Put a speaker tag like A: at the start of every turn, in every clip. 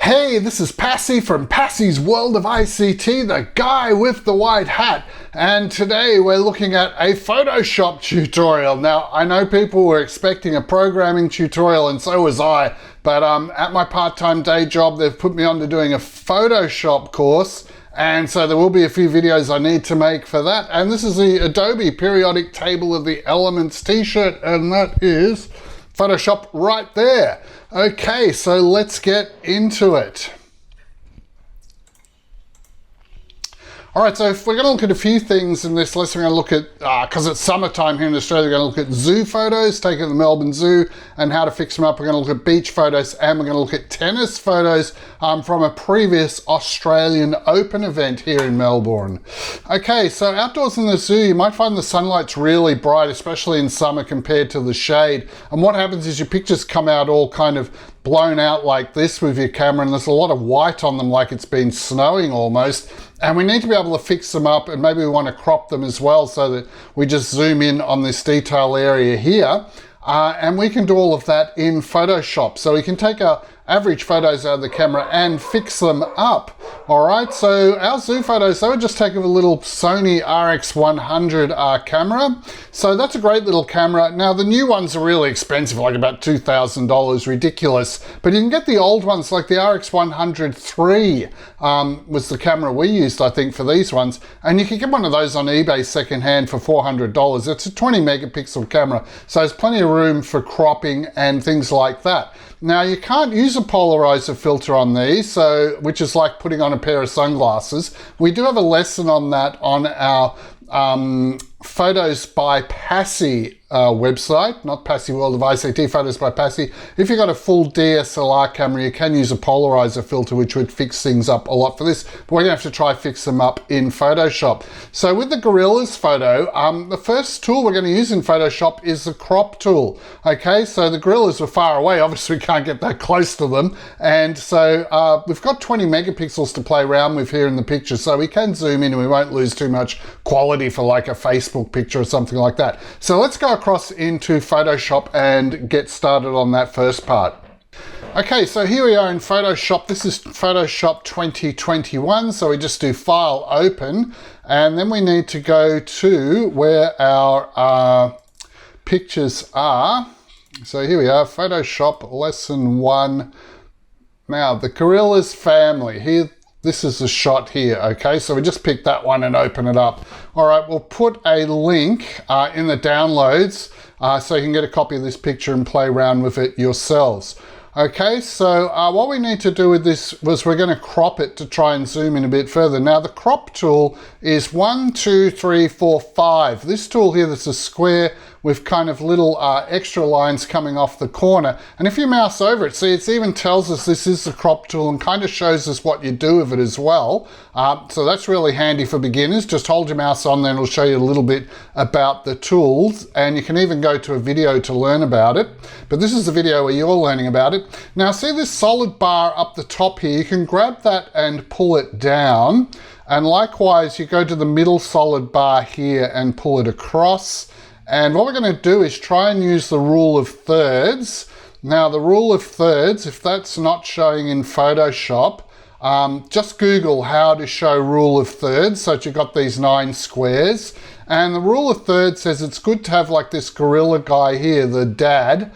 A: Hey, this is Passy from Passy's World of ICT, the guy with the white hat. And today we're looking at a Photoshop tutorial. Now, I know people were expecting a programming tutorial, and so was I. But at my part-time day job, they've put me on to doing a Photoshop course. And so there will be a few videos I need to make for that. And this is the Adobe Periodic Table of the Elements t-shirt, and that is Photoshop right there. Okay, so let's get into it. All right, so if we're going to look at a few things in this lesson, we're going to look at, because it's summertime here in Australia, we're going to look at zoo photos, taken at the Melbourne Zoo, and how to fix them up. We're going to look at beach photos, and we're going to look at tennis photos from a previous Australian Open event here in Melbourne. Okay, so outdoors in the zoo, you might find the sunlight's really bright, especially in summer compared to the shade. And what happens is your pictures come out all kind of blown out like this with your camera, and there's a lot of white on them like it's been snowing almost. And we need to be able to fix them up, and maybe we want to crop them as well so that we just zoom in on this detail area here. And we can do all of that in Photoshop. So we can take our average photos out of the camera and fix them up. All right, so our zoo photos, they were just taken with a little Sony RX100 camera. So that's a great little camera. Now the new ones are really expensive, like about $2,000, ridiculous. But you can get the old ones, like the RX100 III was the camera we used, I think, for these ones. And you can get one of those on eBay secondhand for $400. It's a 20 megapixel camera, so there's plenty of room for cropping and things like that. Now you can't use a polarizer filter on these, so which is like putting on a pair of sunglasses. We do have a lesson on that on our Photos by Passy website, not Passy World of ICT, Photos by Passy. If you've got a full DSLR camera, you can use a polarizer filter, which would fix things up a lot for this, but we're gonna have to try fix them up in Photoshop. So with the gorillas photo, the first tool we're gonna use in Photoshop is the crop tool. Okay, so the gorillas were far away, obviously we can't get that close to them, and so we've got 20 megapixels to play around with here in the picture, so we can zoom in and we won't lose too much quality for like a Facebook picture or something like that. So let's go across into Photoshop and get started on that first part. Okay, so here we are in Photoshop. This is Photoshop 2021. So we just do File, Open, and then we need to go to where our pictures are. So here we are, Photoshop Lesson 1. Now, the gorillas family. Here, this is the shot here, okay? So we just pick that one and open it up. All right, we'll put a link in the downloads so you can get a copy of this picture and play around with it yourselves. Okay, so what we need to do with this was we're gonna crop it to try and zoom in a bit further. Now the crop tool is 1, 2, 3, 4, 5. This tool here, that's a square with kind of little extra lines coming off the corner. And if you mouse over it, see, it even tells us this is the crop tool and kind of shows us what you do with it as well. So that's really handy for beginners. Just hold your mouse on there and it'll show you a little bit about the tools. And you can even go to a video to learn about it. But this is the video where you're learning about it. Now see this solid bar up the top here, you can grab that and pull it down. And likewise, you go to the middle solid bar here and pull it across. And what we're going to do is try and use the rule of thirds. Now the rule of thirds, if that's not showing in Photoshop, just Google how to show rule of thirds so that you've got these 9 squares. And the rule of thirds says it's good to have like this gorilla guy here, the dad,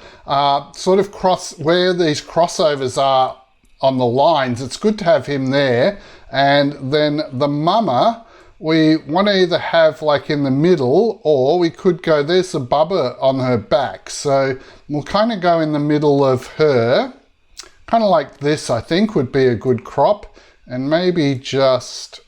A: sort of cross where these crossovers are on the lines. It's good to have him there. And then the mama, we want to either have like in the middle, or we could go, there's a bubba on her back. So we'll kind of go in the middle of her, kind of like this, I think would be a good crop. And maybe just,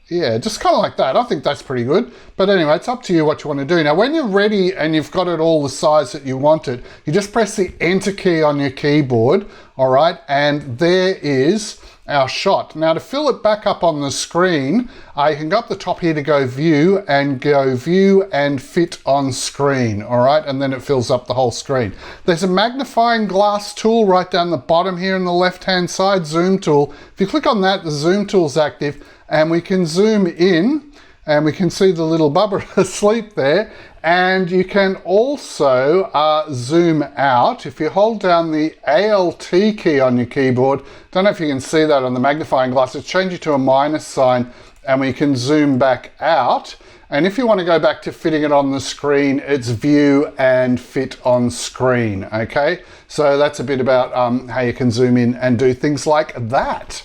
A: yeah, just kind of like that. I think that's pretty good. But anyway, it's up to you what you want to do. Now, when you're ready and you've got it all the size that you want it, you just press the Enter key on your keyboard, all right? And there is our shot. Now to fill it back up on the screen, you can go up the top here to go View and Fit on Screen, all right? And then it fills up the whole screen. There's a magnifying glass tool right down the bottom here on the left-hand side, zoom tool. If you click on that, the zoom tool's active and we can zoom in and we can see the little bubba asleep there. And you can also zoom out. If you hold down the Alt key on your keyboard, don't know if you can see that on the magnifying glass, it's changed it to a minus sign, and we can zoom back out. And if you want to go back to fitting it on the screen, it's view and fit on screen, okay? So that's a bit about how you can zoom in and do things like that.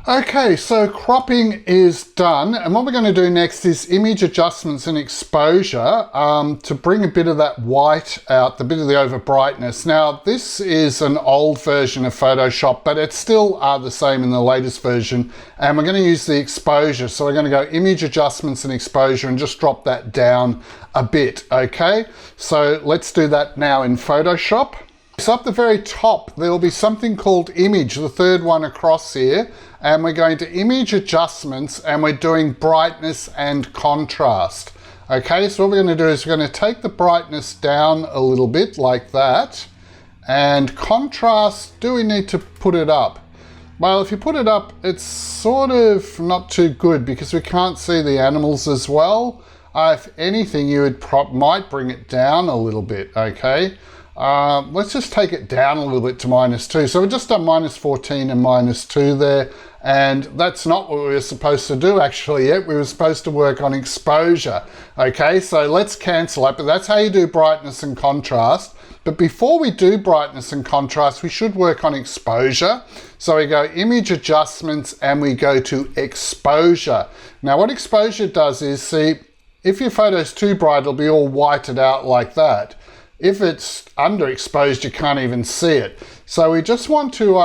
A: Okay, so cropping is done, and what we're going to do next is image adjustments and exposure to bring a bit of that white out, the bit of the over brightness. Now, this is an old version of Photoshop, but it's still the same in the latest version, and we're going to use the exposure. So we're going to go image adjustments and exposure and just drop that down a bit, okay? So let's do that now in Photoshop. So up the very top, there will be something called image, the third one across here, and we're going to image adjustments, and we're doing brightness and contrast. Okay, so what we're going to do is we're going to take the brightness down a little bit like that, and contrast, do we need to put it up? Well, if you put it up, it's sort of not too good because we can't see the animals as well. If anything, you might bring it down a little bit, okay? Let's just take it down a little bit to -2. So we've just done -14 and -2 there, and that's not what we were supposed to do actually yet. We were supposed to work on exposure. Okay, so let's cancel that, but that's how you do brightness and contrast. But before we do brightness and contrast, we should work on exposure. So we go image adjustments and we go to exposure. Now what exposure does is, see, if your photo's too bright, it'll be all whited out like that. If it's underexposed, you can't even see it. So we just want to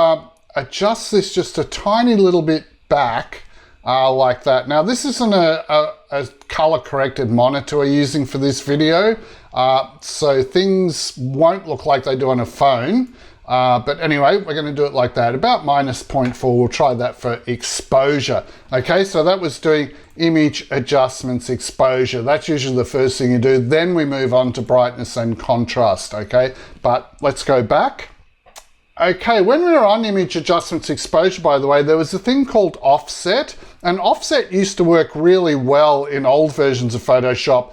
A: adjust this just a tiny little bit back like that. Now this isn't a color corrected monitor we're using for this video, so things won't look like they do on a phone. But anyway, we're going to do it like that, about -0.4. We'll try that for exposure. Okay, so that was doing image adjustments, exposure. That's usually the first thing you do. Then we move on to brightness and contrast, okay? But let's go back. Okay, when we were on image adjustments, exposure, by the way, there was a thing called offset. And offset used to work really well in old versions of Photoshop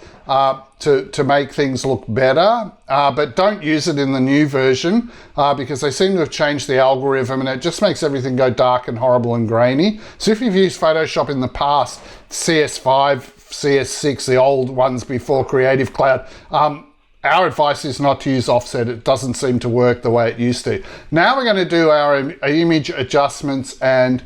A: to make things look better, but don't use it in the new version because they seem to have changed the algorithm and it just makes everything go dark and horrible and grainy. So if you've used Photoshop in the past, CS5, CS6, the old ones before Creative Cloud, our advice is not to use offset. It doesn't seem to work the way it used to. Now we're going to do our image adjustments and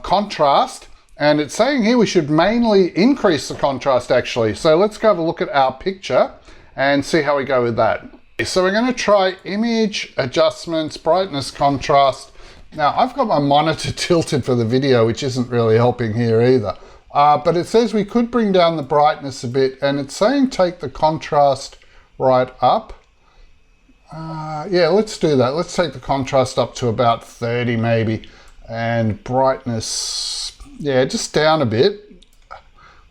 A: contrast. And it's saying here we should mainly increase the contrast actually. So let's go have a look at our picture and see how we go with that. So we're going to try image adjustments, brightness, contrast. Now I've got my monitor tilted for the video, which isn't really helping here either. But it says we could bring down the brightness a bit, and it's saying take the contrast right up. Yeah, let's do that. Let's take the contrast up to about 30 maybe, and brightness, yeah, just down a bit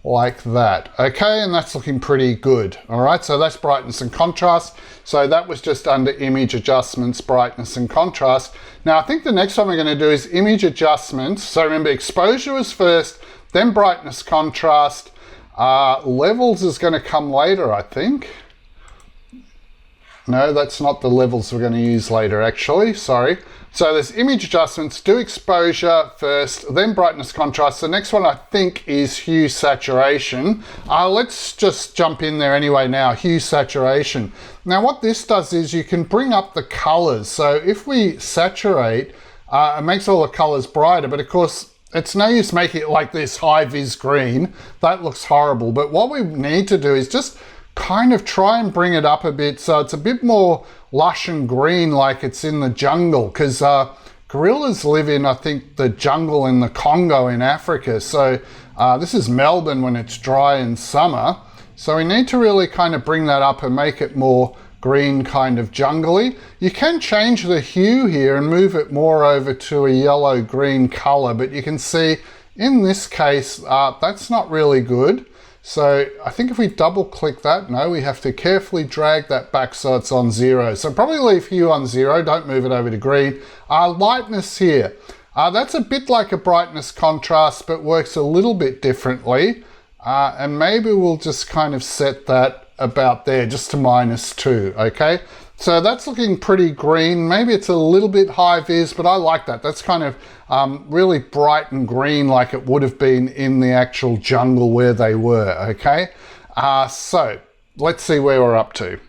A: like that. Okay, and that's looking pretty good. All right, so that's brightness and contrast. So that was just under image adjustments, brightness and contrast. Now I think the next one we're going to do is image adjustments. So remember, exposure was first, then brightness, contrast. Levels is going to come later, I think. No, that's not the levels we're going to use later actually, sorry. So there's image adjustments, do exposure first, then brightness, contrast. The next one I think is hue, saturation. Let's just jump in there anyway now, hue, saturation. Now what this does is you can bring up the colors. So if we saturate, it makes all the colors brighter, but of course it's no use making it like this high vis green. That looks horrible. But what we need to do is just kind of try and bring it up a bit so it's a bit more lush and green, like it's in the jungle, because gorillas live in, I think, the jungle in the Congo in Africa. So this is Melbourne when it's dry in summer. So we need to really kind of bring that up and make it more green, kind of jungly. You can change the hue here and move it more over to a yellow green color, but you can see in this case that's not really good. So I think if we double click that, no, we have to carefully drag that back so it's on 0. So probably leave hue on 0, don't move it over to green. Lightness here, that's a bit like a brightness contrast, but works a little bit differently. and maybe we'll just kind of set that about there, just to -2, okay? So that's looking pretty green. Maybe it's a little bit high vis, but I like that. That's kind of really bright and green like it would have been in the actual jungle where they were, okay? So let's see where we're up to.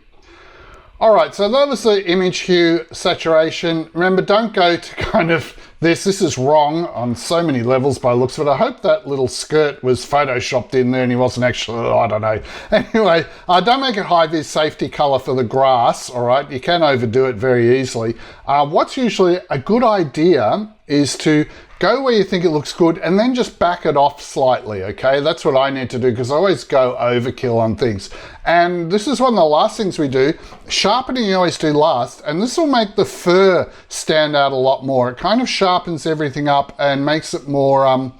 A: All right, so that was the image hue saturation. Remember, don't go to kind of this. This is wrong on so many levels by the looks of it. I hope that little skirt was photoshopped in there and he wasn't actually, I don't know. Anyway, don't make it high vis safety color for the grass, all right? You can overdo it very easily. What's usually a good idea is to go where you think it looks good and then just back it off slightly, okay? That's what I need to do because I always go overkill on things. And this is one of the last things we do. Sharpening you always do last, and this will make the fur stand out a lot more. It kind of sharpens everything up and makes it more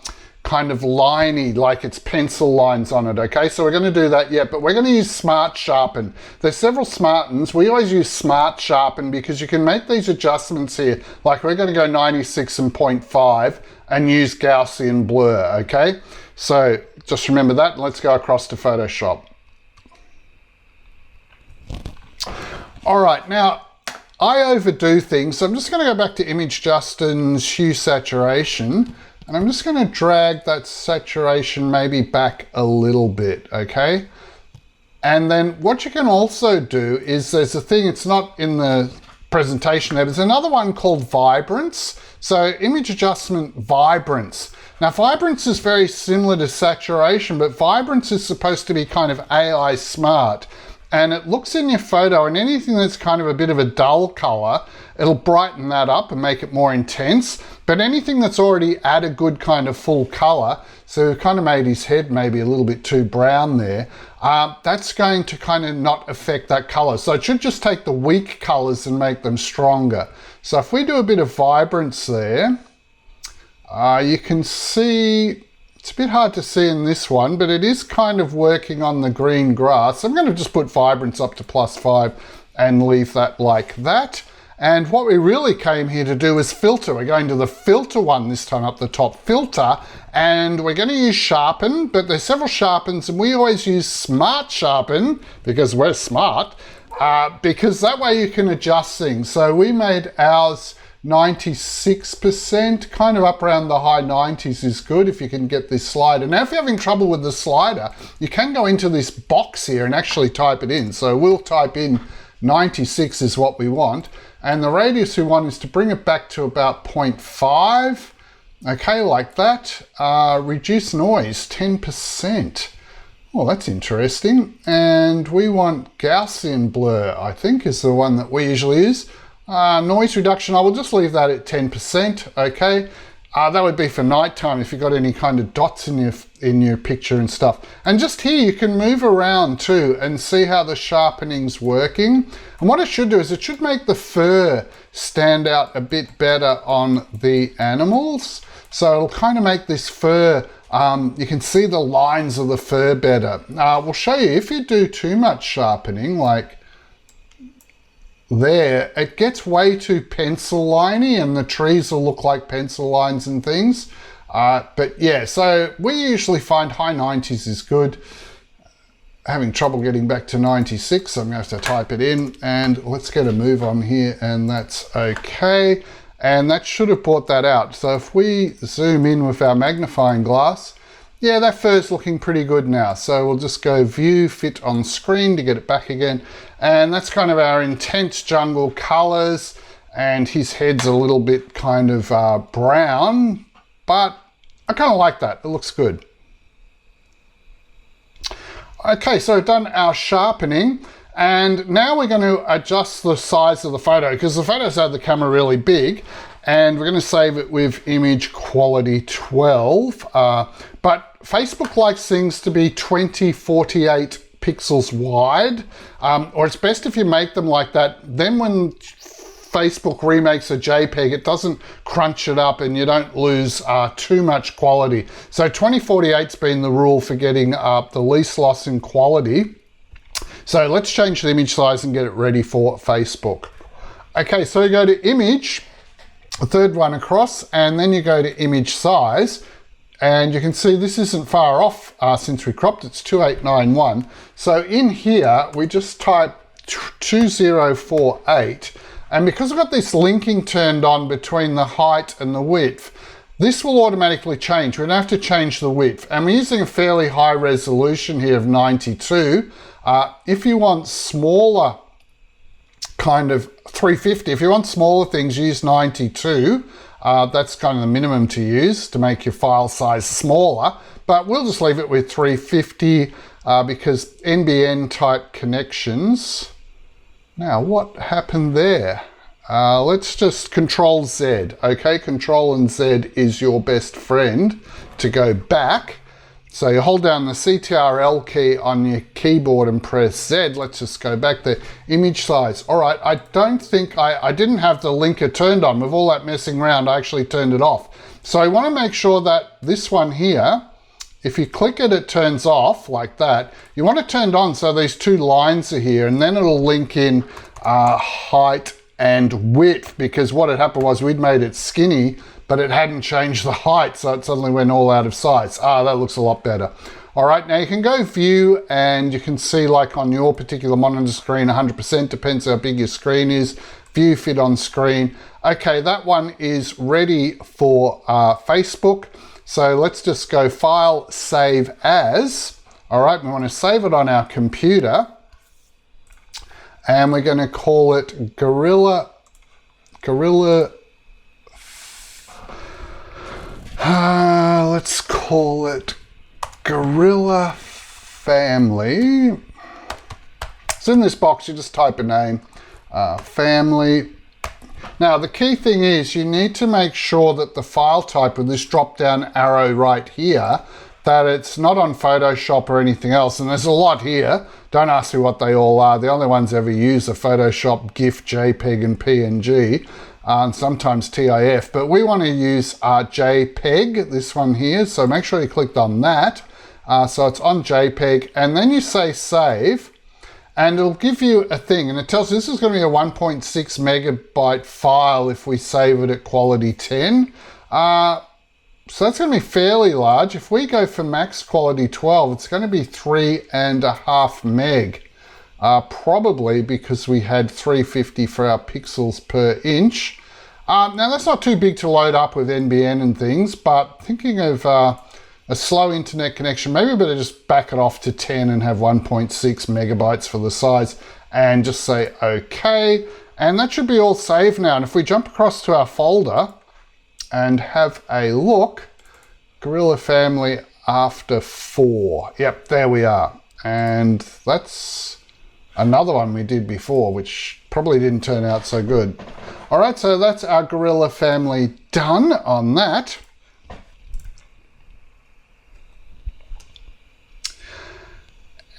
A: kind of liney, like it's pencil lines on it, okay? So we're gonna do that yet, but we're gonna use Smart Sharpen. There's several Smartens. We always use Smart Sharpen because you can make these adjustments here. Like we're gonna go 96 and 0.5 and use Gaussian blur, okay? So just remember that, and let's go across to Photoshop. All right, now I overdo things, so I'm just gonna go back to Image Justin's hue saturation, and I'm just gonna drag that saturation maybe back a little bit, okay? And then what you can also do is there's a thing, it's not in the presentation there, but there's another one called Vibrance. So image adjustment Vibrance. Now Vibrance is very similar to saturation, but Vibrance is supposed to be kind of AI smart. And it looks in your photo, and anything that's kind of a bit of a dull color, it'll brighten that up and make it more intense. But anything that's already at a good kind of full color, so we've kind of made his head maybe a little bit too brown there, that's going to kind of not affect that color. So it should just take the weak colors and make them stronger. So if we do a bit of vibrance there, you can see, it's a bit hard to see in this one, but it is kind of working on the green grass. I'm going to just put Vibrance up to +5 and leave that like that. And what we really came here to do is filter. We're going to the filter one this time, up the top, filter, and we're going to use Sharpen, but there's several Sharpens, and we always use Smart Sharpen because we're smart, because that way you can adjust things. So we made ours 96%, kind of up around the high 90s is good if you can get this slider. Now, if you're having trouble with the slider, you can go into this box here and actually type it in. So we'll type in 96 is what we want. And the radius we want is to bring it back to about 0.5. Okay, like that. Reduce noise, 10%. Well, that's interesting. And we want Gaussian blur, I think is the one that we usually use. Noise reduction, I will just leave that at 10%, okay? That would be for nighttime if you've got any kind of dots in your picture and stuff. And just here you can move around too and see how the sharpening's working. And what it should do is it should make the fur stand out a bit better on the animals. So it'll kind of make this fur, you can see the lines of the fur better. We'll show you if you do too much sharpening, like there, it gets way too pencil liney and the trees will look like pencil lines and things. But yeah, so we usually find high 90s is good. Having trouble getting back to 96, so I'm gonna have to type it in, and let's get a move on here, and that's okay. And that should have brought that out. So if we zoom in with our magnifying glass, yeah, that fur's looking pretty good now. So we'll just go view, fit on screen to get it back again. And that's kind of our intense jungle colors. And his head's a little bit kind of brown, but I kind of like that. It looks good. Okay, so we've done our sharpening. And now we're going to adjust the size of the photo because the photos have the camera really big. And we're going to save it with image quality 12. But Facebook likes things to be 2048 pixels wide, or it's best if you make them like that. Then when Facebook remakes a JPEG, it doesn't crunch it up and you don't lose too much quality. So 2048's been the rule for getting the least loss in quality. So let's change the image size and get it ready for Facebook. Okay, so you go to image, the third one across, and then you go to image size. And you can see this isn't far off since we cropped. It's 2891. So in here, we just type 2048. And because I've got this linking turned on between the height and the width, this will automatically change. We don't have to change the width. And we're using a fairly high resolution here of 92. If you want smaller, kind of 350, if you want smaller things, use 92. That's kind of the minimum to use to make your file size smaller, but we'll just leave it with 350 because NBN type connections. Now, what happened there? Let's just Ctrl-Z, okay? Control and Z is your best friend to go back. So you hold down the Ctrl key on your keyboard and press Z. Let's just go back there. Image size. All right, I don't think I didn't have the linker turned on. With all that messing around, I actually turned it off. So I want to make sure that this one here, if you click it, it turns off like that. You want it turned on so these two lines are here, and then it'll link in height and width, because what had happened was we'd made it skinny, but it hadn't changed the height, so it suddenly went all out of size. That looks a lot better. All right, now you can go view, and you can see, like on your particular monitor screen, 100%, depends how big your screen is. View fit on screen. Okay, that one is ready for Facebook. So let's just go File, Save As. All right, we want to save it on our computer. And we're going to call it Gorilla. Let's call it Gorilla Family. So in this box, you just type a name, family. Now, the key thing is you need to make sure that the file type with this drop-down arrow right here, that it's not on Photoshop or anything else. And there's a lot here. Don't ask me what they all are. The only ones I ever use are Photoshop, GIF, JPEG, and PNG. And sometimes TIF, but we want to use JPEG, this one here. So make sure you clicked on that. So it's on JPEG, and then you say save, and it'll give you a thing, and it tells you this is going to be a 1.6 megabyte file if we save it at quality 10. So that's going to be fairly large. If we go for max quality 12, it's going to be 3.5 meg. Probably because we had 350 for our pixels per inch. Now that's not too big to load up with NBN and things, but thinking of a slow internet connection, maybe we better just back it off to 10 and have 1.6 megabytes for the size and just say okay. And that should be all saved now. And if we jump across to our folder and have a look, Gorilla Family after 4. Yep, there we are. And that's another one we did before, which probably didn't turn out so good. All right, so that's our Gorilla Family done on that.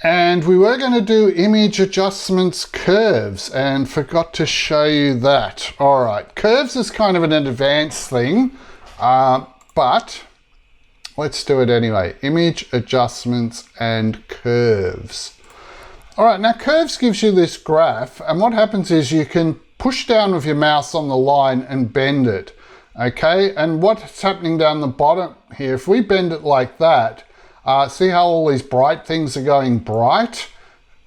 A: And we were going to do image adjustments curves and forgot to show you that. All right, curves is kind of an advanced thing, but let's do it anyway. Image adjustments and curves. All right, now curves gives you this graph, and what happens is you can push down with your mouse on the line and bend it, okay? And what's happening down the bottom here, if we bend it like that, see how all these bright things are going bright?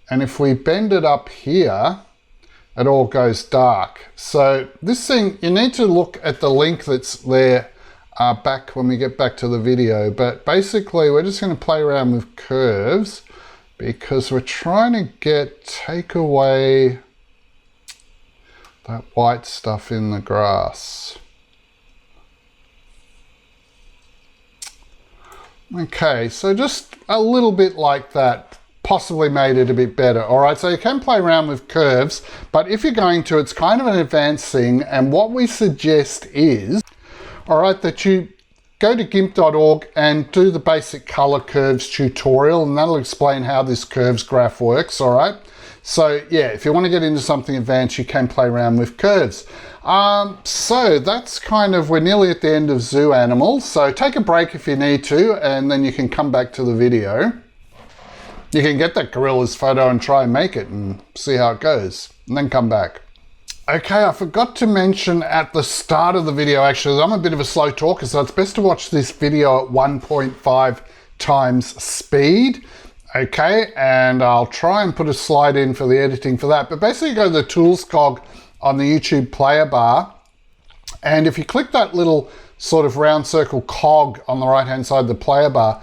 A: And if we bend it up here, it all goes dark. So this thing, you need to look at the link that's there back when we get back to the video. But basically, we're just going to play around with curves because we're trying to take away that white stuff in the grass. Okay, so just a little bit like that possibly made it a bit better. All right, so you can play around with curves, but if you're going to, it's kind of an advanced thing. And what we suggest is, all right, that you go to gimp.org and do the basic color curves tutorial, and that'll explain how this curves graph works, all right? So yeah, if you want to get into something advanced, you can play around with curves. So that's kind of, we're nearly at the end of Zoo Animals. So take a break if you need to, and then you can come back to the video. You can get that gorilla's photo and try and make it and see how it goes, and then come back. Okay, I forgot to mention at the start of the video, actually, I'm a bit of a slow talker, so it's best to watch this video at 1.5 times speed. Okay, and I'll try and put a slide in for the editing for that. But basically go to the Tools cog on the YouTube player bar, and if you click that little sort of round circle cog on the right-hand side of the player bar,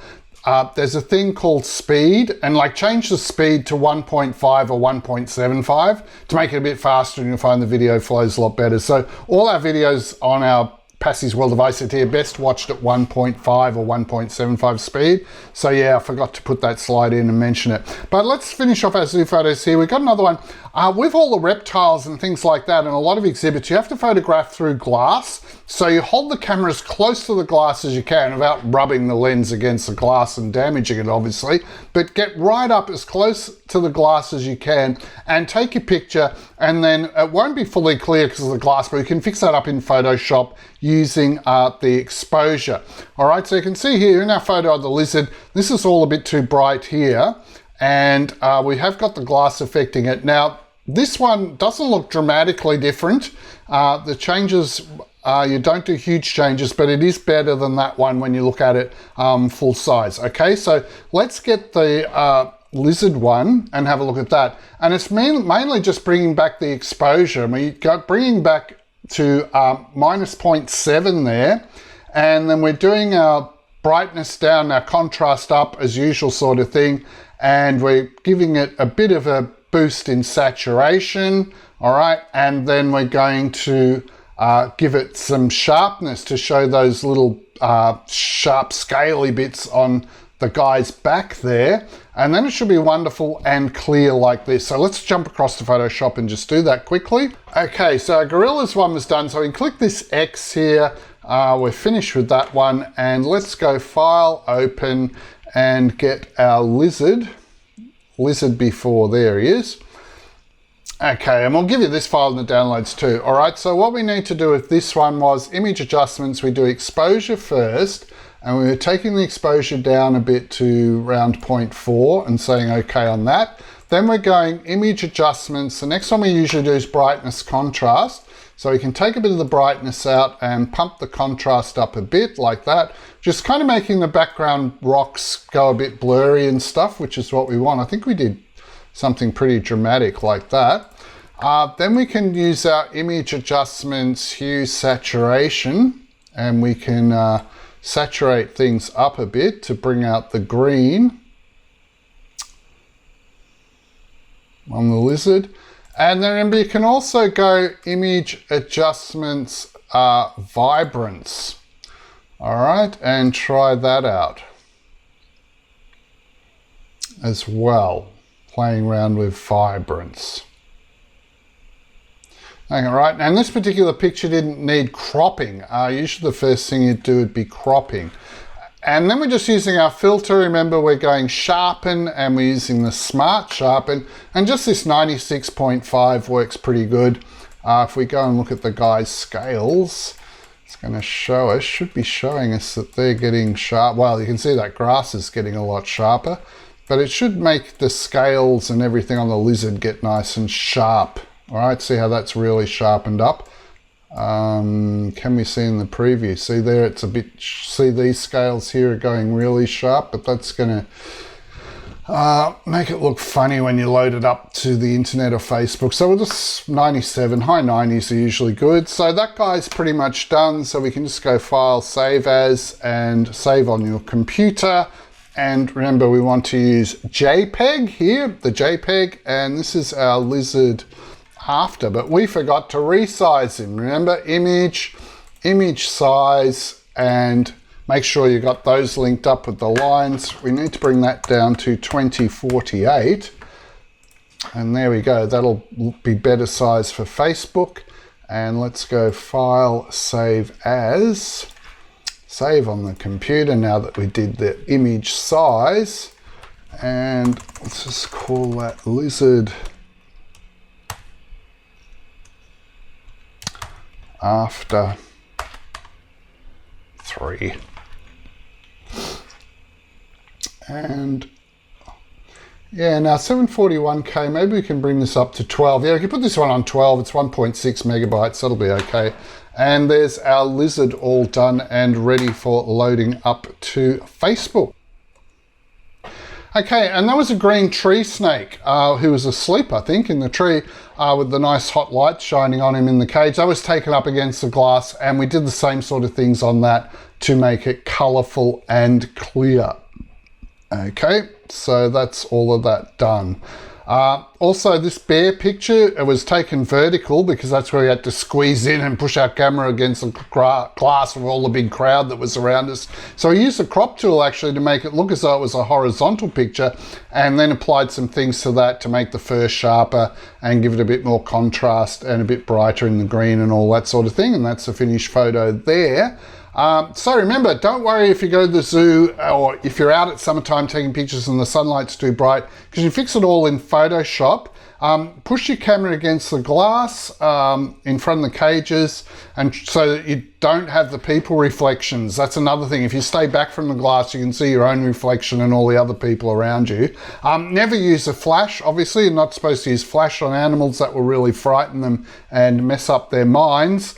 A: there's a thing called speed, and like change the speed to 1.5 or 1.75 to make it a bit faster, and you'll find the video flows a lot better. So all our videos on our Passie's World of ICT are best watched at 1.5 or 1.75 speed. So yeah, I forgot to put that slide in and mention it. But let's finish off our zoo photos here. We've got another one. With all the reptiles and things like that, and a lot of exhibits, you have to photograph through glass. So you hold the camera as close to the glass as you can without rubbing the lens against the glass and damaging it, obviously. But get right up as close to the glass as you can and take your picture, and then it won't be fully clear because of the glass, but you can fix that up in Photoshop using the exposure. All right, so you can see here in our photo of the lizard, this is all a bit too bright here, and we have got the glass affecting it. Now, this one doesn't look dramatically different. The changes, you don't do huge changes, but it is better than that one when you look at it full size. Okay, so let's get the lizard one and have a look at that. And it's mainly just bringing back the exposure. I mean, bringing back to minus 0.7 there, and then we're doing our brightness down, our contrast up as usual sort of thing, and we're giving it a bit of a boost in saturation. All right, and then we're going to give it some sharpness to show those little sharp scaly bits on the guy's back there, and then it should be wonderful and clear like this. So let's jump across to Photoshop and just do that quickly. Okay, so our gorillas one was done, so we can click this X here. We're finished with that one, and let's go File, Open, and get our lizard before. There he is. Okay, and we'll give you this file in the downloads too. All right, so what we need to do with this one was image adjustments. We do exposure first, and we were taking the exposure down a bit to around 0.4 and saying okay on that. Then we're going image adjustments. The next one we usually do is brightness contrast. So we can take a bit of the brightness out and pump the contrast up a bit like that. Just kind of making the background rocks go a bit blurry and stuff, which is what we want. I think we did something pretty dramatic like that. Then we can use our image adjustments, hue, saturation, and we can saturate things up a bit to bring out the green on the lizard. And then remember, you can also go image adjustments, vibrance. All right, and try that out as well, playing around with vibrance. Okay, right, and this particular picture didn't need cropping. Usually the first thing you'd do would be cropping. And then we're just using our filter. Remember, we're going sharpen, and we're using the smart sharpen, and just this 96.5 works pretty good. If we go and look at the guy's scales, it's going to show us, should be showing us that they're getting sharp. Well, you can see that grass is getting a lot sharper, but it should make the scales and everything on the lizard get nice and sharp. All right, see how that's really sharpened up. Can we see in the preview? See there, it's a bit, see these scales here are going really sharp, but that's going to make it look funny when you load it up to the internet or Facebook. So we'll just 97, high 90s are usually good. So that guy's pretty much done. So we can just go File, Save As, and save on your computer. And remember, we want to use JPEG here, the JPEG, and this is our lizard after, but we forgot to resize him. Remember, image size, and make sure you got those linked up with the lines. We need to bring that down to 2048, and there we go. That'll be better size for Facebook. And let's go File, Save As, save on the computer now that we did the image size, and let's just call that lizard after 3. And Yeah, now 741K, maybe we can bring this up to 12. Yeah, we can put this one on 12. It's 1.6 megabytes. That'll be okay. And there's our lizard all done and ready for loading up to Facebook. Okay, and that was a green tree snake who was asleep, I think, in the tree with the nice hot light shining on him in the cage. That was taken up against the glass, and we did the same sort of things on that to make it colourful and clear. Okay, so that's all of that done. Also, this bear picture, it was taken vertical because that's where we had to squeeze in and push our camera against the glass with all the big crowd that was around us. So we used the crop tool actually to make it look as though it was a horizontal picture, and then applied some things to that to make the fur sharper and give it a bit more contrast and a bit brighter in the green and all that sort of thing. And that's the finished photo there. So remember, don't worry if you go to the zoo or if you're out at summertime taking pictures and the sunlight's too bright, because you fix it all in Photoshop. Push your camera against the glass in front of the cages, and so that you don't have the people reflections. That's another thing. If you stay back from the glass, you can see your own reflection and all the other people around you. Never use a flash. Obviously, you're not supposed to use flash on animals. That will really frighten them and mess up their minds.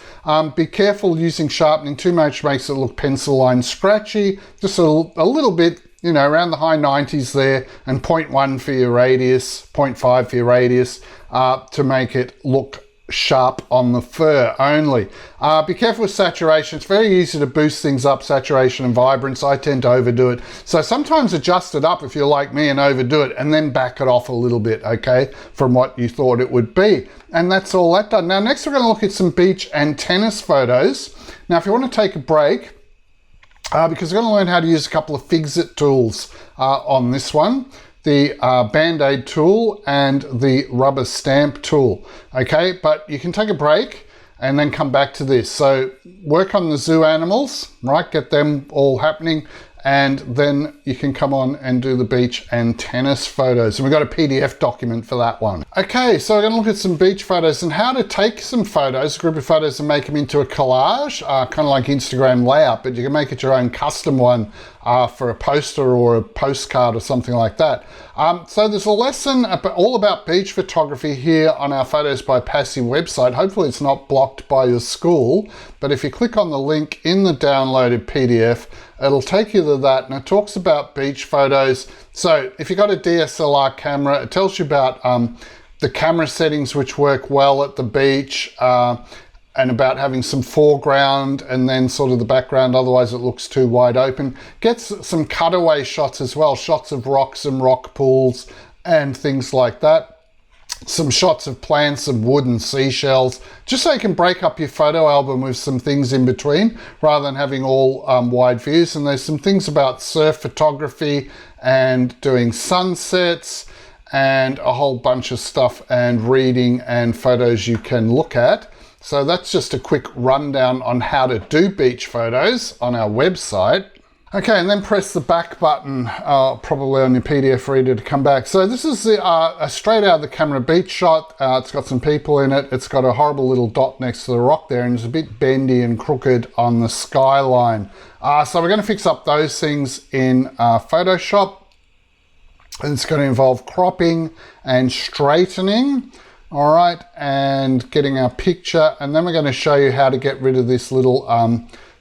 A: Be careful using sharpening. Too much makes it look pencil line scratchy. Just a little bit, you know, around the high 90s there, and 0.1 for your radius, 0.5 for your radius, to make it look sharp on the fur only. Be careful with saturation. It's very easy to boost things up, saturation and vibrance. I tend to overdo it. So sometimes adjust it up if you're like me and overdo it, and then back it off a little bit, okay, from what you thought it would be. And that's all that done. Now, next we're going to look at some beach and tennis photos. Now, if you want to take a break, because we're going to learn how to use a couple of fix-it tools on this one. The Band-Aid tool and the rubber stamp tool. Okay, but you can take a break and then come back to this. So work on the zoo animals, right? Get them all happening. And then you can come on and do the beach and tennis photos. And we've got a PDF document for that one. Okay, so we're gonna look at some beach photos and how to take some photos, a group of photos, and make them into a collage, kind of like Instagram layout, but you can make it your own custom one for a poster or a postcard or something like that. So there's a lesson all about beach photography here on our Photos by Passive website. Hopefully it's not blocked by your school, but if you click on the link in the downloaded PDF, it'll take you to that, and it talks about beach photos. So if you've got a DSLR camera, it tells you about the camera settings which work well at the beach, and about having some foreground and then sort of the background, otherwise it looks too wide open. Gets some cutaway shots as well, shots of rocks and rock pools and things like that. Some shots of plants and wood and seashells, just so you can break up your photo album with some things in between rather than having all wide views. And there's some things about surf photography and doing sunsets and a whole bunch of stuff and reading and photos you can look at. So that's just a quick rundown on how to do beach photos on our website. Okay, and then press the back button, probably on your PDF reader to come back. So this is a straight out of the camera beach shot. It's got some people in it. It's got a horrible little dot next to the rock there, and it's a bit bendy and crooked on the skyline. So we're going to fix up those things in Photoshop. And it's going to involve cropping and straightening. All right, and getting our picture. And then we're going to show you how to get rid of this little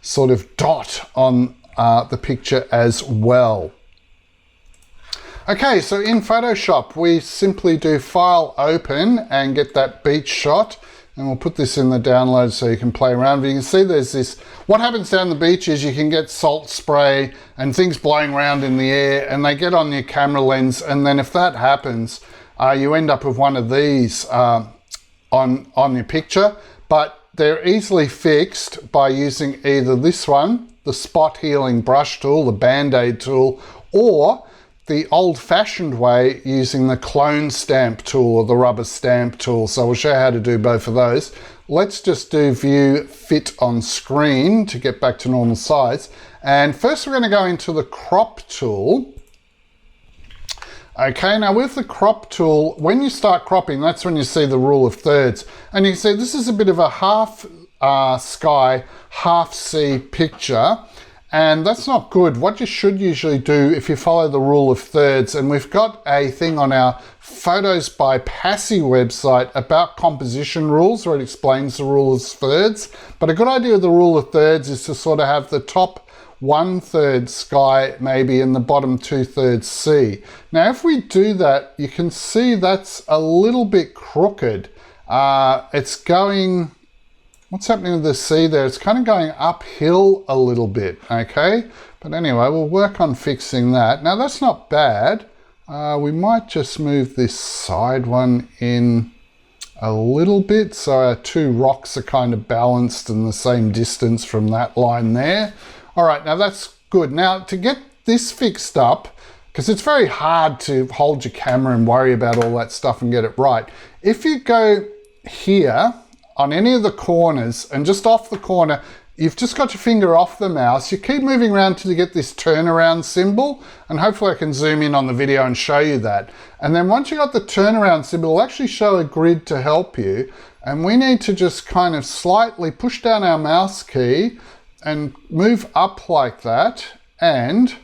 A: sort of dot on the picture as well. Okay, so in Photoshop, we simply do File, Open, and get that beach shot. And we'll put this in the download so you can play around. But you can see there's this, what happens down the beach is you can get salt spray and things blowing around in the air, and they get on your camera lens. And then if that happens, you end up with one of these on your picture, but they're easily fixed by using either this one, the spot healing brush tool, the Band-Aid tool, or the old-fashioned way using the clone stamp tool or the rubber stamp tool. So we'll show you how to do both of those. Let's just do View Fit on Screen to get back to normal size. And first we're going to go into the crop tool. Okay, now with the crop tool, when you start cropping, that's when you see the rule of thirds. And you can see this is a bit of a half sky, half sea picture. And that's not good. What you should usually do if you follow the rule of thirds, and we've got a thing on our Photos by Passy website about composition rules where it explains the rule of thirds. But a good idea of the rule of thirds is to sort of have the top 1/3 sky maybe and the bottom 2/3 sea. Now if we do that, you can see that's a little bit crooked. It's going, what's happening with the sea there? It's kind of going uphill a little bit, okay? But anyway, we'll work on fixing that. Now that's not bad. We might just move this side one in a little bit so our two rocks are kind of balanced and the same distance from that line there. All right, now that's good. Now to get this fixed up, because it's very hard to hold your camera and worry about all that stuff and get it right. If you go here on any of the corners and just off the corner, you've just got your finger off the mouse. You keep moving around till you get this turnaround symbol, and hopefully I can zoom in on the video and show you that. And then once you got the turnaround symbol, it'll actually show a grid to help you. And we need to just kind of slightly push down our mouse key and move up like that, and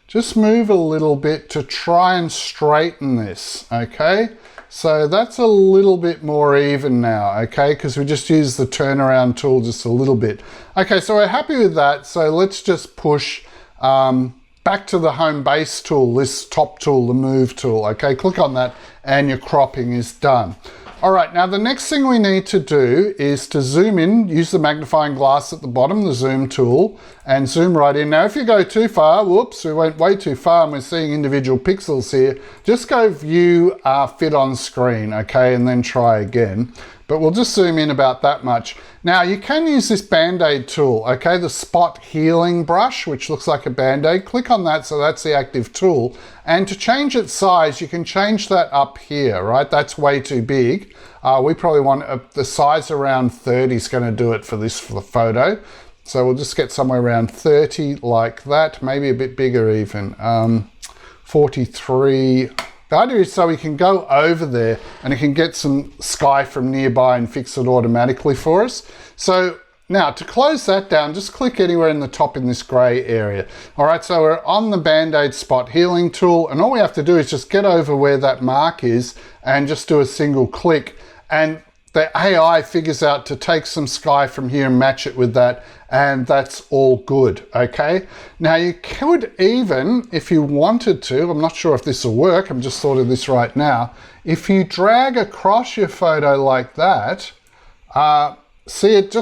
A: just move a little bit to try and straighten this, okay? So that's a little bit more even now, okay? Because we just used the turnaround tool just a little bit. Okay, so we're happy with that. So let's just push back to the home base tool, this top tool, the move tool, okay? Click on that and your cropping is done. All right, now the next thing we need to do is to zoom in, use the magnifying glass at the bottom, the zoom tool, and zoom right in. Now if you go too far, whoops, we went way too far and we're seeing individual pixels here, just go view fit on screen, okay, and then try again. But we'll just zoom in about that much. Now you can use this Band-Aid tool, okay, the spot healing brush, which looks like a Band-Aid. Click on that, so that's the active tool. And to change its size, you can change that up here, right? That's way too big. We probably want the size around 30 is going to do it for this for the photo. So we'll just get somewhere around 30 like that, maybe a bit bigger even. 43. The idea is so we can go over there and it can get some sky from nearby and fix it automatically for us. So now to close that down, just click anywhere in the top in this gray area. All right, so we're on the Band-Aid spot healing tool, and all we have to do is just get over where that mark is and just do a single click. And the AI figures out to take some sky from here and match it with that, and that's all good, okay? Now you could even, if you wanted to, I'm not sure if this will work, I'm just thought of this right now, if you drag across your photo like that, see it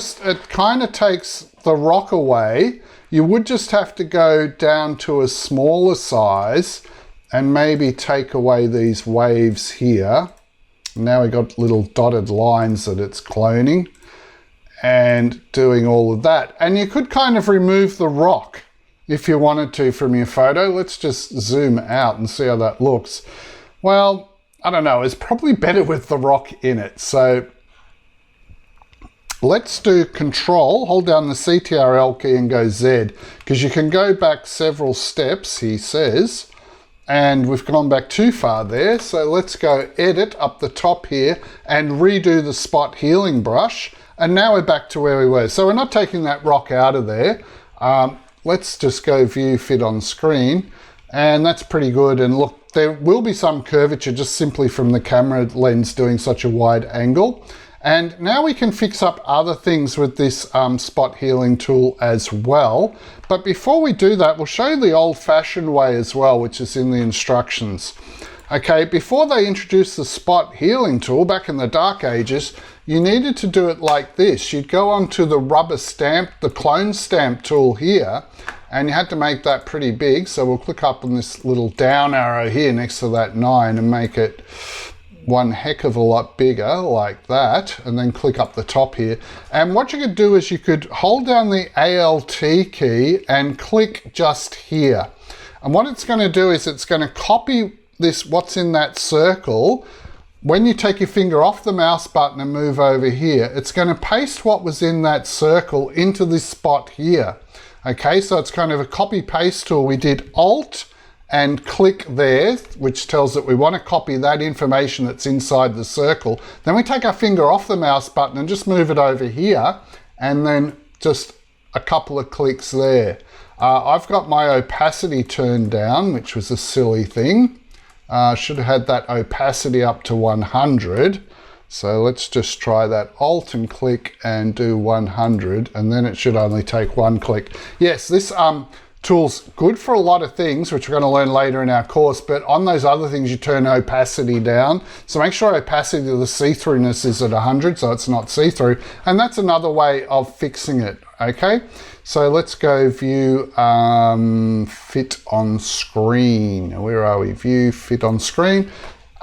A: kind of takes the rock away. You would just have to go down to a smaller size and maybe take away these waves here. Now we've got little dotted lines that it's cloning and doing all of that. And you could kind of remove the rock if you wanted to from your photo. Let's just zoom out and see how that looks. Well, I don't know, it's probably better with the rock in it. So let's do Control, hold down the CTRL key and go Z, because you can go back several steps, he says. And we've gone back too far there, so let's go Edit up the top here and redo the spot healing brush. And now we're back to where we were. So we're not taking that rock out of there. Let's just go View Fit on Screen, and that's pretty good. And look, there will be some curvature just simply from the camera lens doing such a wide angle. And now we can fix up other things with this spot healing tool as well. But before we do that, we'll show you the old-fashioned way as well, which is in the instructions. Okay, before they introduced the spot healing tool back in the dark ages, you needed to do it like this. You'd go onto the rubber stamp, the clone stamp tool here, and you had to make that pretty big. So we'll click up on this little down arrow here next to that 9 and make it one heck of a lot bigger like that, and then click up the top here. And what you could do is you could hold down the Alt key and click just here. And what it's going to do is it's going to copy this, what's in that circle. When you take your finger off the mouse button and move over here, it's going to paste what was in that circle into this spot here. Okay, so it's kind of a copy paste tool. We did Alt and click there, which tells that we want to copy that information that's inside the circle. Then we take our finger off the mouse button and just move it over here, and then just a couple of clicks there. I've got my opacity turned down, which was a silly thing. Should have had that opacity up to 100. So let's just try that. Alt and click and do 100, and then it should only take one click. Yes, this tool's good for a lot of things, which we're going to learn later in our course, but on those other things you turn opacity down. So make sure opacity to the see-throughness is at 100 so it's not see-through, and that's another way of fixing it. Okay, so let's go view fit on screen. Where are we? View fit on screen.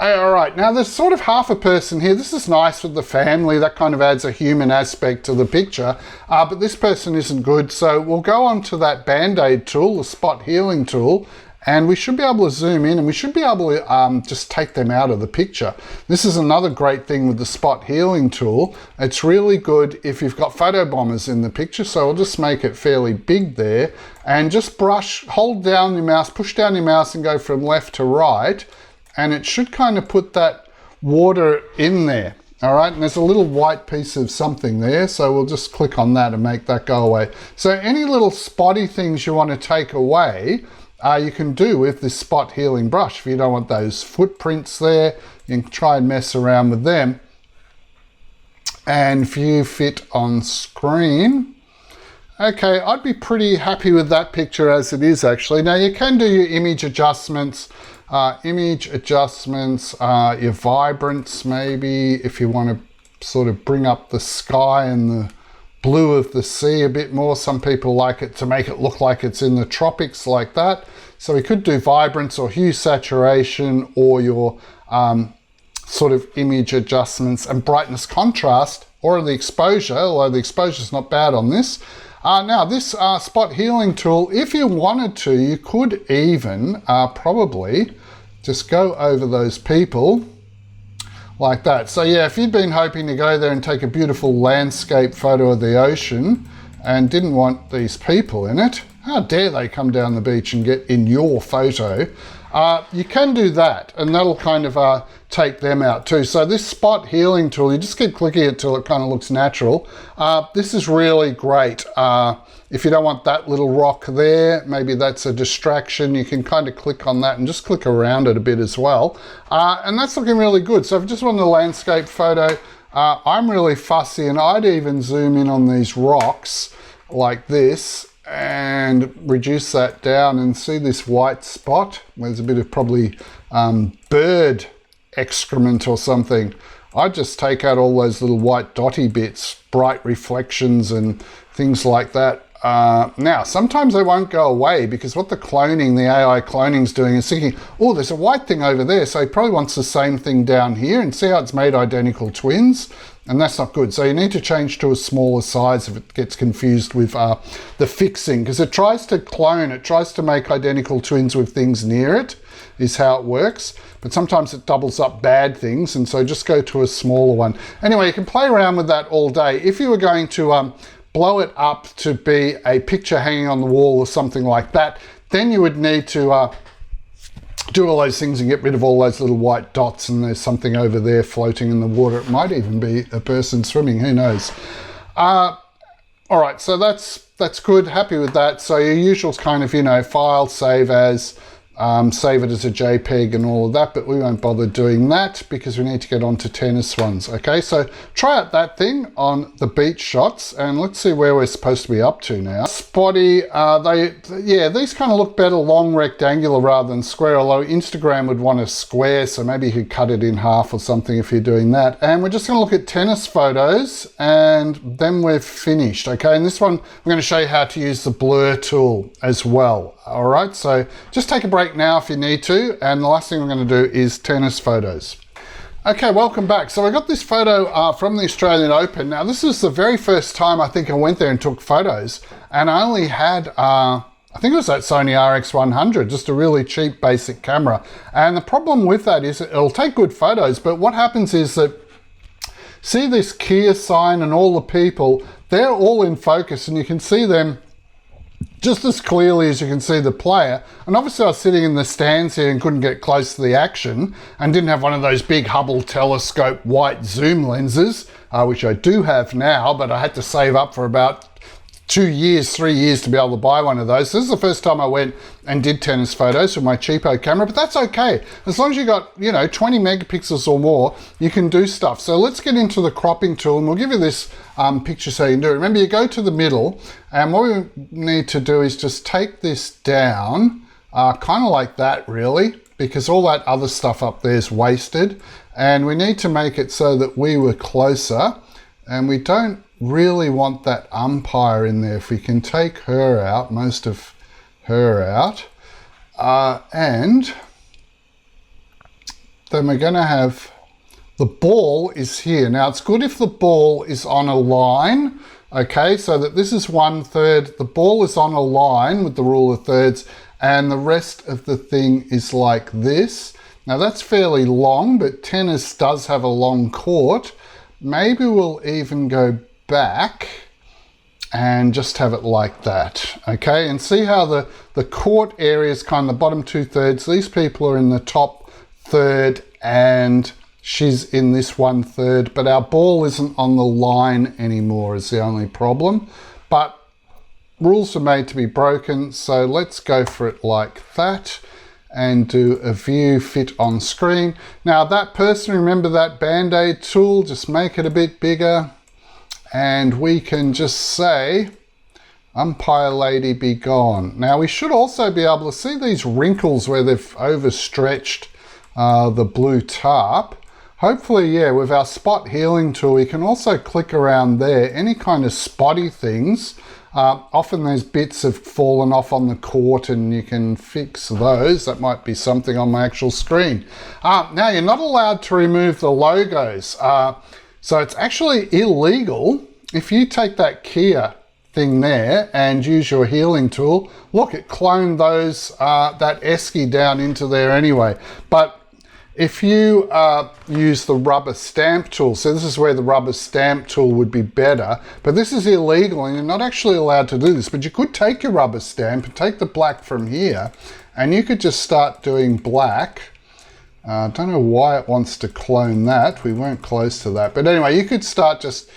A: All right, now there's sort of half a person here. This is nice with the family. That kind of adds a human aspect to the picture, but this person isn't good. So we'll go on to that Band-Aid tool, the spot healing tool, and we should be able to zoom in and we should be able to just take them out of the picture. This is another great thing with the spot healing tool. It's really good if you've got photo bombers in the picture. So we'll just make it fairly big there and just brush, hold down your mouse, push down your mouse and go from left to right. And it should kind of put that water in there. All right, and there's a little white piece of something there. So we'll just click on that and make that go away. So any little spotty things you want to take away, you can do with this spot healing brush. If you don't want those footprints there, you can try and mess around with them. And view fit on screen. Okay, I'd be pretty happy with that picture as it is actually. Now you can do your image adjustments, your vibrance maybe, if you want to sort of bring up the sky and the blue of the sea a bit more. Some people like it to make it look like it's in the tropics like that. So we could do vibrance or hue saturation or your sort of image adjustments and brightness contrast or the exposure, although the exposure is not bad on this. Now this spot healing tool, if you wanted to, you could even probably just go over those people like that. So yeah, if you'd been hoping to go there and take a beautiful landscape photo of the ocean and didn't want these people in it, how dare they come down the beach and get in your photo? You can do that, and that'll kind of take them out too. So this spot healing tool, you just keep clicking it till it kind of looks natural. This is really great. If you don't want that little rock there, maybe that's a distraction, you can kind of click on that and just click around it a bit as well. And that's looking really good. So if you just want a landscape photo, I'm really fussy and I'd even zoom in on these rocks like this and reduce that down and see this white spot. There's a bit of probably bird excrement or something. I'd just take out all those little white dotty bits, bright reflections and things like that. Now, sometimes they won't go away because what the AI cloning is doing is thinking, oh, there's a white thing over there. So it probably wants the same thing down here, and see how it's made identical twins. And that's not good. So you need to change to a smaller size if it gets confused with the fixing, because it tries to clone, it tries to make identical twins with things near it, is how it works. But sometimes it doubles up bad things, and so just go to a smaller one. Anyway, you can play around with that all day. If you were going to blow it up to be a picture hanging on the wall or something like that, then you would need to do all those things and get rid of all those little white dots, and there's something over there floating in the water. It might even be a person swimming, who knows. All right, so that's good, happy with that. So your usual kind of, file, save as, save it as a JPEG and all of that, but we won't bother doing that because we need to get on to tennis ones. Okay, so try out that thing on the beach shots and let's see where we're supposed to be up to now. Spotty, these kind of look better long rectangular rather than square, although Instagram would want a square, so maybe you could cut it in half or something if you're doing that. And we're just gonna look at tennis photos and then we're finished, okay? And this one, I'm gonna show you how to use the blur tool as well. All right, so just take a break now if you need to, and the last thing we're going to do is tennis photos. Okay, welcome back. So I got this photo from the Australian Open. Now this is the very first time I think I went there and took photos, and I only had I think it was that Sony RX100, just a really cheap basic camera. And the problem with that is it'll take good photos, but what happens is that, see this Kia sign and all the people, they're all in focus and you can see them just as clearly as you can see the player. And obviously I was sitting in the stands here and couldn't get close to the action and didn't have one of those big Hubble telescope white zoom lenses, which I do have now, but I had to save up for about 2 years, 3 years to be able to buy one of those. This is the first time I went and did tennis photos with my cheapo camera, but that's okay. As long as you got, 20 megapixels or more, you can do stuff. So let's get into the cropping tool, and we'll give you this picture so you can do it. Remember, you go to the middle, and what we need to do is just take this down, kind of like that, really, because all that other stuff up there is wasted. And we need to make it so that we were closer, and we don't really want that umpire in there. If we can take her out, most of her out, and then we're going to have the ball is here. Now it's good if the ball is on a line, okay, so that this is 1/3, the ball is on a line with the rule of thirds, and the rest of the thing is like this. Now that's fairly long, but tennis does have a long court. Maybe we'll even go back and just have it like that, okay? And see how the court area is kind of the bottom 2/3. These people are in the top third and she's in this 1/3, but our ball isn't on the line anymore is the only problem. But rules are made to be broken, so let's go for it like that and do a view fit on screen. Now that person, remember that Band-Aid tool, just make it a bit bigger. And we can just say, umpire lady be gone. Now we should also be able to see these wrinkles where they've overstretched the blue tarp. Hopefully, yeah, with our spot healing tool, we can also click around there. Any kind of spotty things, often those bits have fallen off on the court and you can fix those. That might be something on my actual screen. Now you're not allowed to remove the logos. So it's actually illegal if you take that Kia thing there and use your healing tool. Look, it cloned those, that esky down into there anyway. But if you use the rubber stamp tool, so this is where the rubber stamp tool would be better, but this is illegal and you're not actually allowed to do this. But you could take your rubber stamp and take the black from here and you could just start doing black. I don't know why it wants to clone that. We weren't close to that. But anyway, you could start just,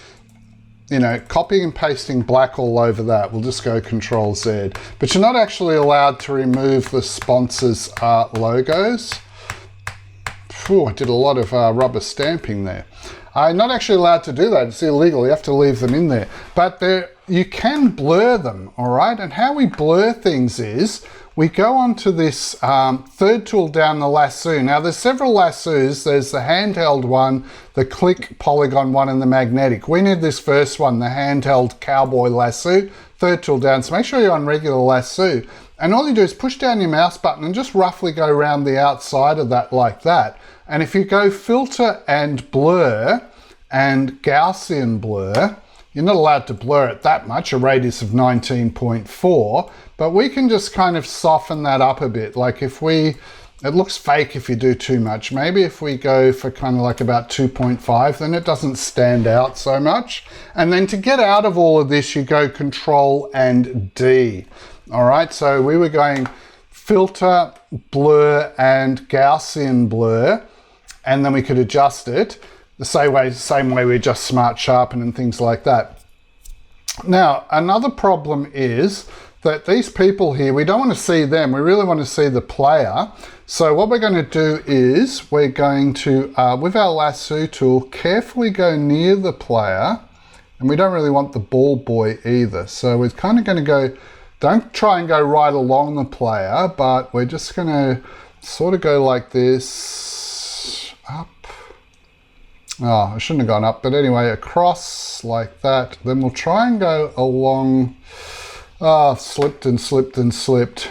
A: copying and pasting black all over that. We'll just go Ctrl-Z. But you're not actually allowed to remove the sponsors' logos. Phew, I did a lot of rubber stamping there. I'm not actually allowed to do that. It's illegal. You have to leave them in there. But you can blur them, all right? And how we blur things is, we go onto this third tool down the lasso. Now there's several lassos. There's the handheld one, the click polygon one, and the magnetic. We need this first one, the handheld cowboy lasso. Third tool down, so make sure you're on regular lasso. And all you do is push down your mouse button and just roughly go around the outside of that like that. And if you go filter and blur and Gaussian blur, you're not allowed to blur it that much, a radius of 19.4, but we can just kind of soften that up a bit. Like it looks fake if you do too much. Maybe if we go for kind of like about 2.5, then it doesn't stand out so much. And then to get out of all of this, you go Control and D. All right, so we were going filter, blur, and Gaussian blur, and then we could adjust it the same way we adjust Smart Sharpen and things like that. Now, another problem is that these people here, we don't want to see them. We really want to see the player. So what we're going to do is we're going to, with our lasso tool, carefully go near the player. And we don't really want the ball boy either. So we're kind of going to go, don't try and go right along the player, but we're just going to sort of go like this, up. Oh, I shouldn't have gone up, but anyway, across like that. Then we'll try and go along. Oh, slipped and slipped and slipped.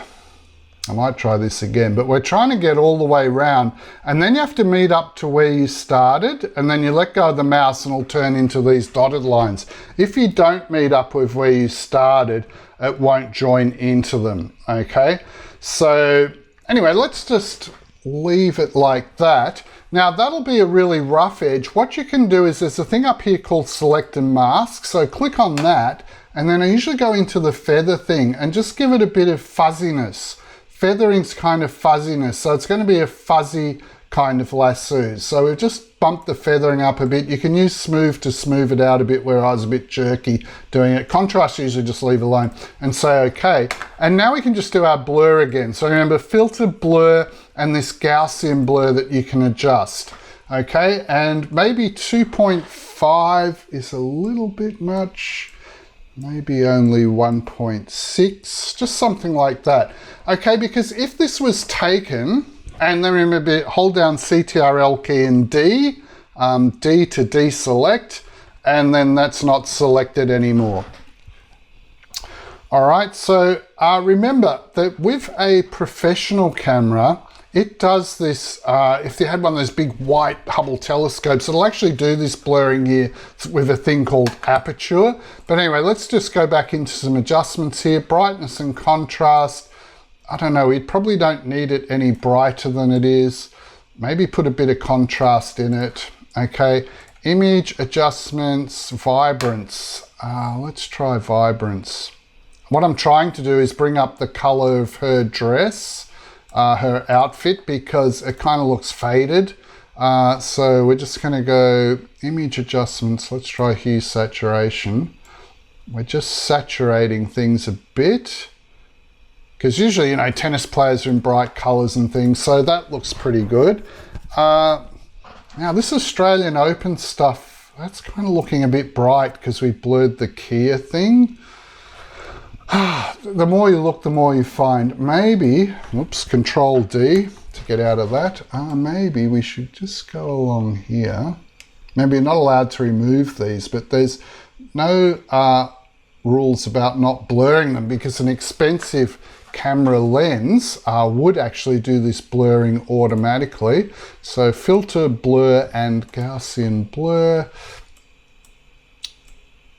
A: I might try this again, but we're trying to get all the way around. And then you have to meet up to where you started, and then you let go of the mouse and it'll turn into these dotted lines. If you don't meet up with where you started, it won't join into them, okay? So anyway, let's just leave it like that. Now that'll be a really rough edge. What you can do is there's a thing up here called select and mask. So click on that, and then I usually go into the feather thing and just give it a bit of fuzziness. Feathering's kind of fuzziness, so it's going to be a fuzzy kind of lassos. So we've just bumped the feathering up a bit. You can use smooth to smooth it out a bit where I was a bit jerky doing it. Contrast usually just leave alone and say okay. And now we can just do our blur again. So remember, filter, blur, and this Gaussian blur that you can adjust. Okay, and maybe 2.5 is a little bit much. Maybe only 1.6, just something like that. Okay, because if this was taken, and then remember, hold down Ctrl key and D, D to deselect, and then that's not selected anymore. All right, so remember that with a professional camera, it does this, if you had one of those big white Hubble telescopes, it'll actually do this blurring here with a thing called aperture. But anyway, let's just go back into some adjustments here. Brightness and contrast. I don't know, we probably don't need it any brighter than it is. Maybe put a bit of contrast in it. Okay, image adjustments, vibrance. Let's try vibrance. What I'm trying to do is bring up the color of her dress, her outfit, because it kind of looks faded. So we're just going to go image adjustments. Let's try hue saturation. We're just saturating things a bit, because usually, you know, tennis players are in bright colors and things, so that looks pretty good. Now this Australian Open stuff, that's kind of looking a bit bright because we blurred the Kia thing. The more you look, the more you find. Maybe, oops, Ctrl-D to get out of that. Maybe we should just go along here. Maybe you're not allowed to remove these, but there's no rules about not blurring them, because an expensive camera lens would actually do this blurring automatically. So filter, blur, and Gaussian blur.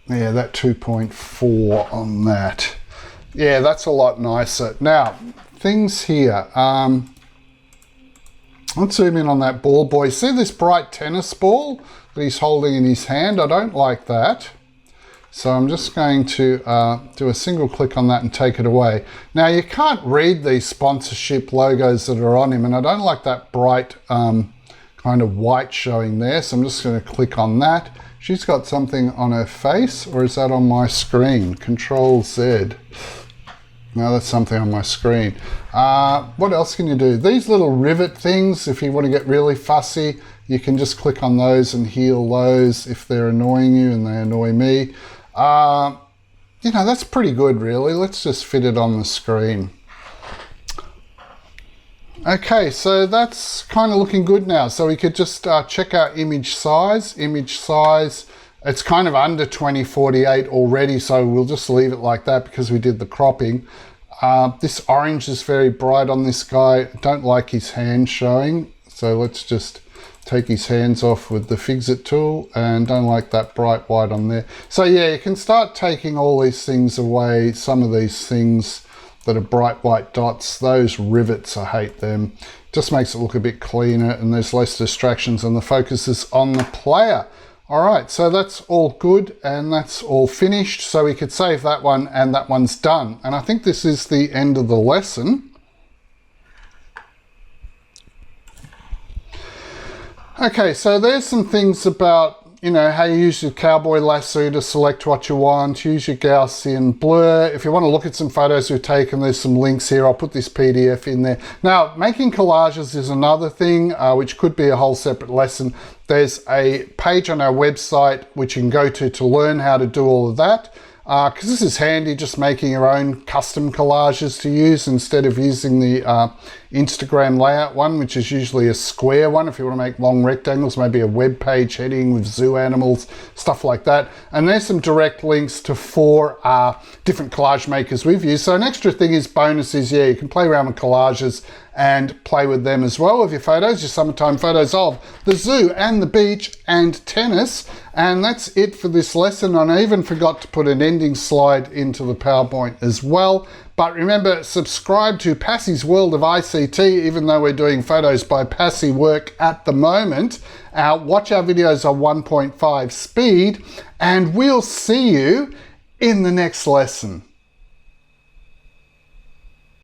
A: Yeah, that 2.4 on that. Yeah, that's a lot nicer. Now, things here. Let's zoom in on that ball boy. See this bright tennis ball that he's holding in his hand? I don't like that. So I'm just going to do a single click on that and take it away. Now, you can't read these sponsorship logos that are on him, and I don't like that bright kind of white showing there. So I'm just going to click on that. She's got something on her face, or is that on my screen? Ctrl-Z. No, that's something on my screen. What else can you do? These little rivet things, if you want to get really fussy, you can just click on those and heal those if they're annoying you, and they annoy me. You know, that's pretty good, really. Let's just fit it on the screen. Okay, so that's kind of looking good now. So we could just check our image size. Image size, it's kind of under 2048 already, so we'll just leave it like that because we did the cropping. This orange is very bright on this guy. Don't like his hand showing, so let's just take his hands off with the Fix-It tool, and don't like that bright white on there. So yeah, you can start taking all these things away. Some of these things that are bright white dots, those rivets, I hate them. Just makes it look a bit cleaner, and there's less distractions, and the focus is on the player. All right, so that's all good, and that's all finished. So we could save that one, and that one's done. And I think this is the end of the lesson. Okay, so there's some things about, you know, how you use your cowboy lasso to select what you want. Use your Gaussian blur. If you want to look at some photos we've taken, there's some links here. I'll put this PDF in there. Now, making collages is another thing, which could be a whole separate lesson. There's a page on our website which you can go to learn how to do all of that. Because this is handy, just making your own custom collages to use instead of using the Instagram layout one, which is usually a square one. If you want to make long rectangles, maybe a web page heading with zoo animals, stuff like that. And there's some direct links to 4 different collage makers we've used. So an extra thing is bonuses. Yeah, you can play around with collages and play with them as well with your photos, your summertime photos of the zoo and the beach and tennis. And that's it for this lesson. And I even forgot to put an ending slide into the PowerPoint as well. But remember, subscribe to Passy's World of ICT, even though we're doing photos by Passy work at the moment. Watch our videos on 1.5 speed, and we'll see you in the next lesson.